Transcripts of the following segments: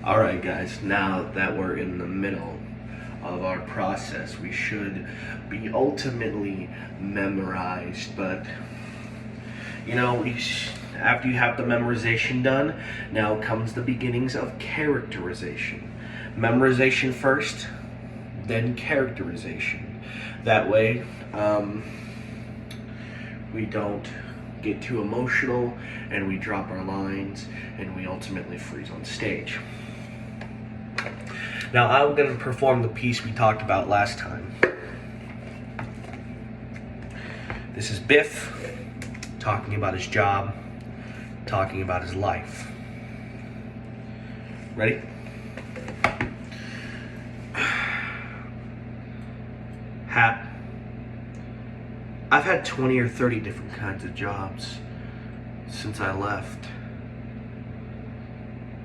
Alright guys, now that we're in the middle of our process, we should be ultimately memorized, but after you have the memorization done, now comes the beginnings of characterization. Memorization first, then characterization. That way, we don't get too emotional and we drop our lines and we ultimately freeze on stage. Now I'm going to perform the piece we talked about last time. This is Biff talking about his job, talking about his life. Ready? Hat. I've had 20 or 30 different kinds of jobs since I left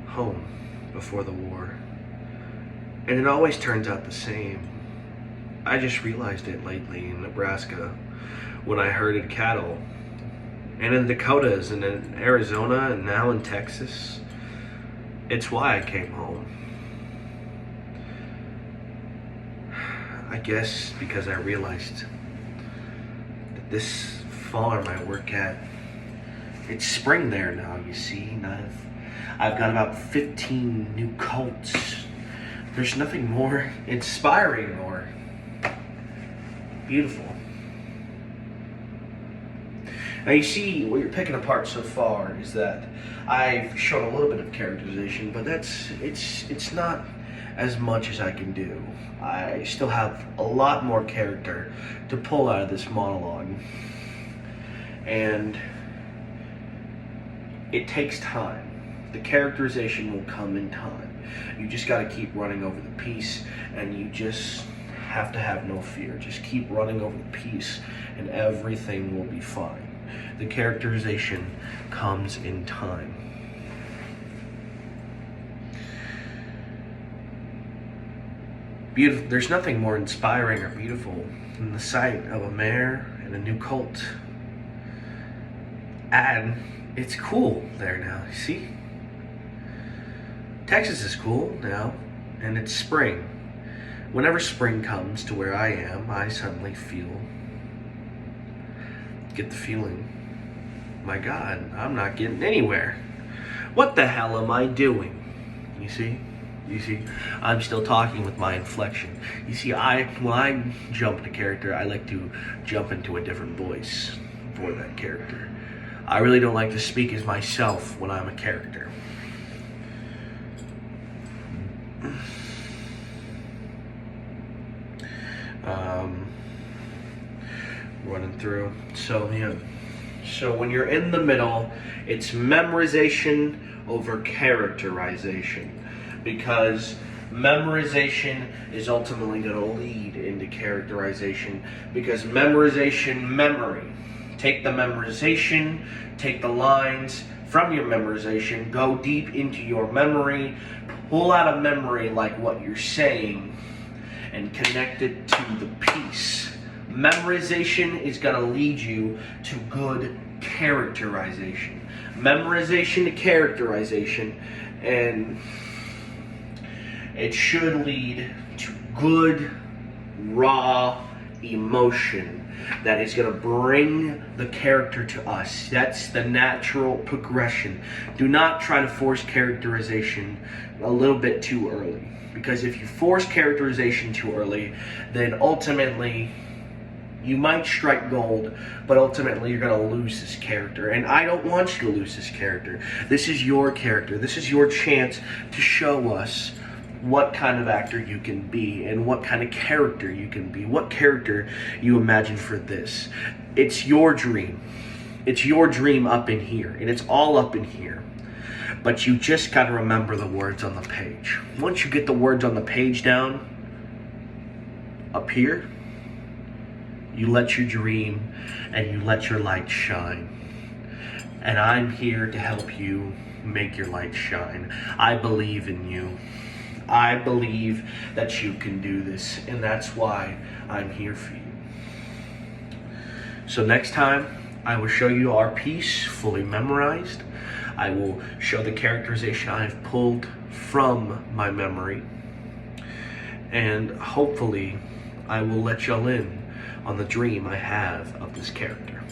home before the war. And it always turns out the same. I just realized it lately in Nebraska when I herded cattle, and in the Dakotas, and in Arizona, and now in Texas. It's why I came home. I guess because I realized that this farm I work at, it's spring there now, you see, and I've got about 15 new colts. There's nothing more inspiring or beautiful. Now you see, what you're picking apart so far is that I've shown a little bit of characterization, but it's not as much as I can do. I still have a lot more character to pull out of this monologue. And it takes time. The characterization will come in time. You just got to keep running over the piece, and you just have to have no fear. Just keep running over the piece and everything will be fine. The characterization comes in time. Beautiful. There's nothing more inspiring or beautiful than the sight of a mare and a new colt. And it's cool there now, you see? Texas is cool now, and it's spring. Whenever spring comes to where I am, I suddenly get the feeling, my God, I'm not getting anywhere. What the hell am I doing? You see, I'm still talking with my inflection. You see, when I jump into character, I like to jump into a different voice for that character. I really don't like to speak as myself when I'm a character. Running through. So when you're in the middle, it's memorization over characterization, because memorization is ultimately going to lead into characterization, because memory. Take the memorization, take the lines from your memorization, go deep into your memory, pull out of memory like what you're saying, and connect it to the piece. Memorization is going to lead you to good characterization. Memorization to characterization, and it should lead to good, raw emotion that is going to bring the character to us. That's the natural progression. Do not try to force characterization a little bit too early, because if you force characterization too early, then ultimately you might strike gold, but ultimately you're going to lose this character. And I don't want you to lose this character. This is your character. This is your chance to show us what kind of actor you can be and what kind of character you can be, what character you imagine for this. It's your dream. It's your dream up in here, and it's all up in here. But you just got to remember the words on the page. Once you get the words on the page down, up here, you let your dream and you let your light shine. And I'm here to help you make your light shine. I believe in you. I believe that you can do this, and that's why I'm here for you. So next time, I will show you our piece fully memorized. I will show the characterization I've pulled from my memory, and hopefully I will let y'all in on the dream I have of this character.